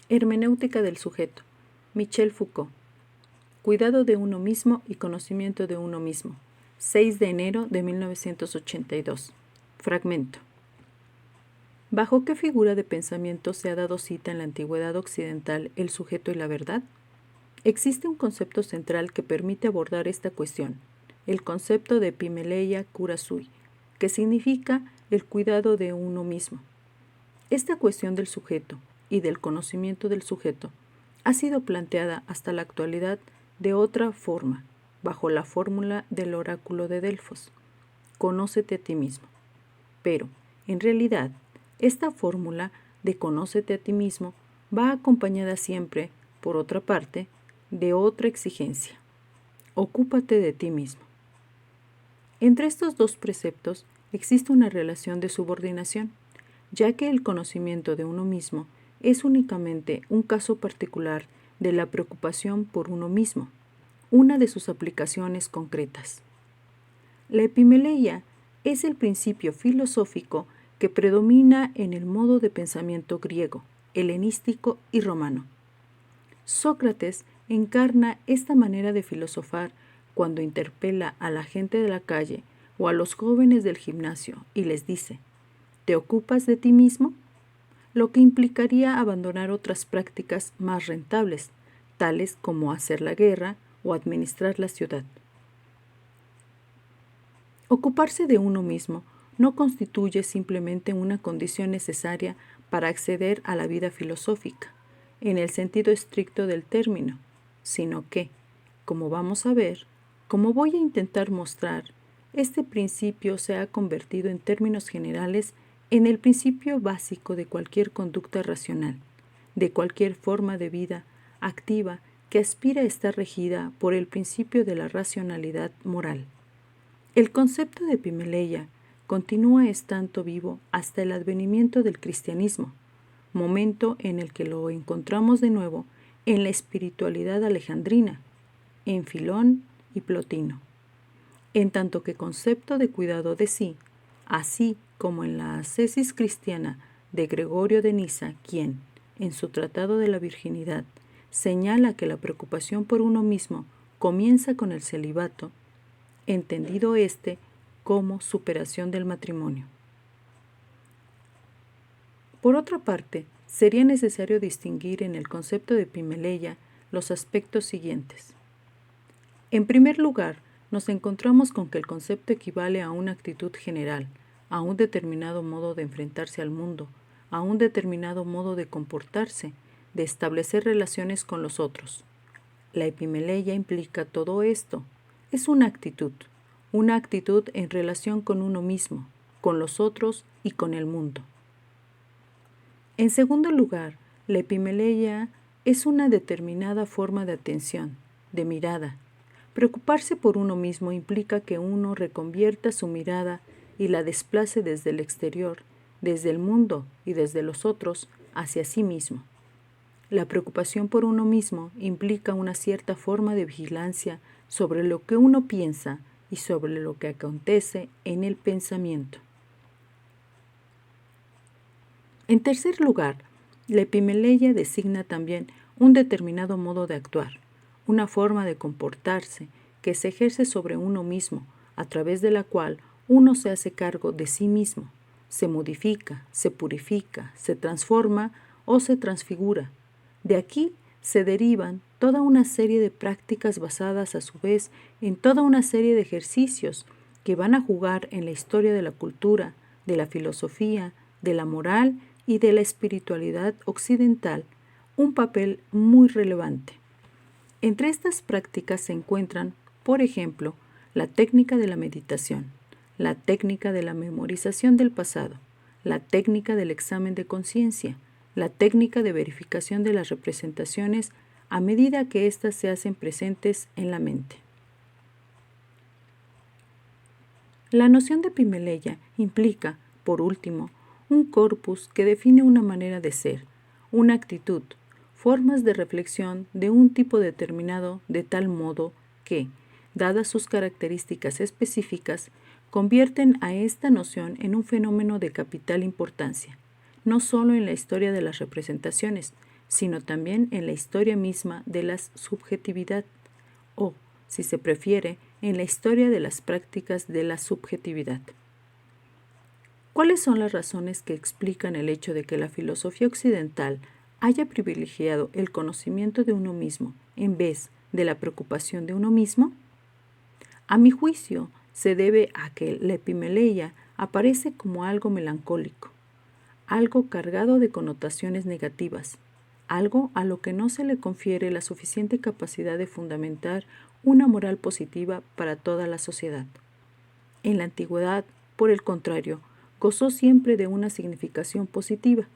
Hermenéutica del sujeto. Michel Foucault. Cuidado de uno mismo y conocimiento de uno mismo. 6 de enero de 1982. Fragmento. ¿Bajo qué figura de pensamiento se ha dado cita en la antigüedad occidental el sujeto y la verdad? Existe un concepto central que permite abordar esta cuestión, el concepto de Epimeleia cura sui, que significa el cuidado de uno mismo. Esta cuestión del sujeto y del conocimiento del sujeto ha sido planteada hasta la actualidad de otra forma, bajo la fórmula del oráculo de Delfos: conócete a ti mismo. Pero, en realidad, esta fórmula de conócete a ti mismo va acompañada siempre, por otra parte, de otra exigencia: ocúpate de ti mismo. Entre estos dos preceptos existe una relación de subordinación, ya que el conocimiento de uno mismo es únicamente un caso particular de la preocupación por uno mismo, una de sus aplicaciones concretas. La epimeleia es el principio filosófico que predomina en el modo de pensamiento griego, helenístico y romano. Sócrates encarna esta manera de filosofar cuando interpela a la gente de la calle o a los jóvenes del gimnasio y les dice: ¿te ocupas de ti mismo? Lo que implicaría abandonar otras prácticas más rentables, tales como hacer la guerra o administrar la ciudad. Ocuparse de uno mismo no constituye simplemente una condición necesaria para acceder a la vida filosófica, en el sentido estricto del término, sino que, como vamos a ver, como voy a intentar mostrar, este principio se ha convertido en términos generales en el principio básico de cualquier conducta racional, de cualquier forma de vida activa que aspira a estar regida por el principio de la racionalidad moral. El concepto de epimeleia continúa estando vivo hasta el advenimiento del cristianismo, momento en el que lo encontramos de nuevo en la espiritualidad alejandrina, en Filón y Plotino, en tanto que concepto de cuidado de sí, así como en la ascesis cristiana de Gregorio de Nisa, quien, en su Tratado de la Virginidad, señala que la preocupación por uno mismo comienza con el celibato, entendido como superación del matrimonio. Por otra parte, sería necesario distinguir en el concepto de epimeleia los aspectos siguientes. En primer lugar, nos encontramos con que el concepto equivale a una actitud general, a un determinado modo de enfrentarse al mundo, a un determinado modo de comportarse, de establecer relaciones con los otros. La epimeleia implica todo esto. Es una actitud en relación con uno mismo, con los otros y con el mundo. En segundo lugar, la epimeleia es una determinada forma de atención, de mirada. Preocuparse por uno mismo implica que uno reconvierta su mirada y la desplace desde el exterior, desde el mundo y desde los otros, hacia sí mismo. La preocupación por uno mismo implica una cierta forma de vigilancia sobre lo que uno piensa y sobre lo que acontece en el pensamiento. En tercer lugar, la epimeleia designa también un determinado modo de actuar, una forma de comportarse que se ejerce sobre uno mismo, a través de la cual uno se hace cargo de sí mismo, se modifica, se purifica, se transforma o se transfigura. De aquí se derivan toda una serie de prácticas basadas a su vez en toda una serie de ejercicios que van a jugar en la historia de la cultura, de la filosofía, de la moral y de la espiritualidad occidental un papel muy relevante. Entre estas prácticas se encuentran, por ejemplo, la técnica de la meditación, la técnica de la memorización del pasado, la técnica del examen de conciencia, la técnica de verificación de las representaciones a medida que éstas se hacen presentes en la mente. La noción de epimeleia implica, por último, un corpus que define una manera de ser, una actitud, formas de reflexión de un tipo determinado de tal modo que, dadas sus características específicas, convierten a esta noción en un fenómeno de capital importancia, no solo en la historia de las representaciones, sino también en la historia misma de la subjetividad, o, si se prefiere, en la historia de las prácticas de la subjetividad. ¿Cuáles son las razones que explican el hecho de que la filosofía occidental haya privilegiado el conocimiento de uno mismo en vez de la preocupación de uno mismo? A mi juicio, se debe a que la epimeleia aparece como algo melancólico, algo cargado de connotaciones negativas, algo a lo que no se le confiere la suficiente capacidad de fundamentar una moral positiva para toda la sociedad. En la antigüedad, por el contrario, gozó siempre de una significación positiva,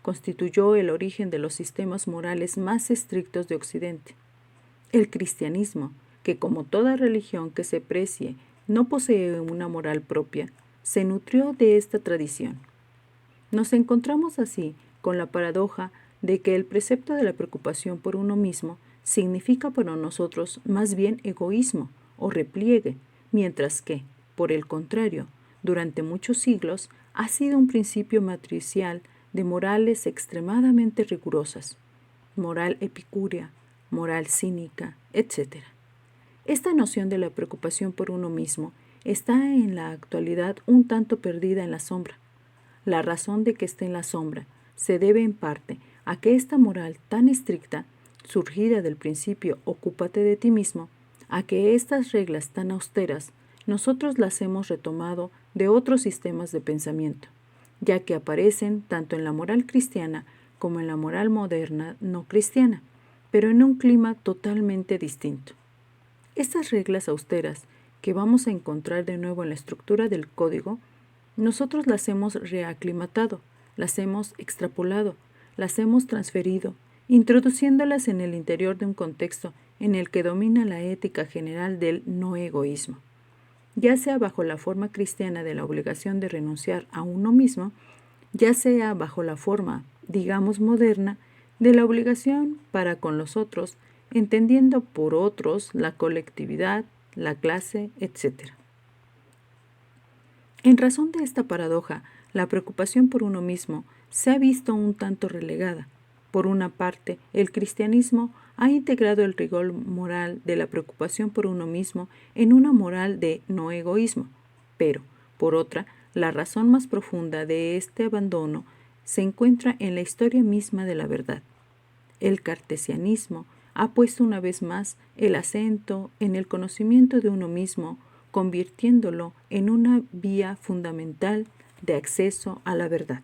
constituyó el origen de los sistemas morales más estrictos de Occidente. El cristianismo, que como toda religión que se precie no posee una moral propia, se nutrió de esta tradición. Nos encontramos así con la paradoja de que el precepto de la preocupación por uno mismo significa para nosotros más bien egoísmo o repliegue, mientras que, por el contrario, durante muchos siglos ha sido un principio matricial de morales extremadamente rigurosas, moral epicúrea, moral cínica, etc. Esta noción de la preocupación por uno mismo está en la actualidad un tanto perdida en la sombra. La razón de que esté en la sombra se debe en parte a que esta moral tan estricta, surgida del principio ocúpate de ti mismo, a que estas reglas tan austeras nosotros las hemos retomado de otros sistemas de pensamiento, ya que aparecen tanto en la moral cristiana como en la moral moderna no cristiana, pero en un clima totalmente distinto. Estas reglas austeras que vamos a encontrar de nuevo en la estructura del código, nosotros las hemos reaclimatado, las hemos extrapolado, las hemos transferido, introduciéndolas en el interior de un contexto en el que domina la ética general del no egoísmo, ya sea bajo la forma cristiana de la obligación de renunciar a uno mismo, ya sea bajo la forma, digamos, moderna, de la obligación para con los otros, entendiendo por otros la colectividad, la clase, etc. En razón de esta paradoja, la preocupación por uno mismo se ha visto un tanto relegada. Por una parte, el cristianismo ha integrado el rigor moral de la preocupación por uno mismo en una moral de no egoísmo, pero, por otra, la razón más profunda de este abandono se encuentra en la historia misma de la verdad. El cartesianismo ha puesto una vez más el acento en el conocimiento de uno mismo, convirtiéndolo en una vía fundamental de acceso a la verdad.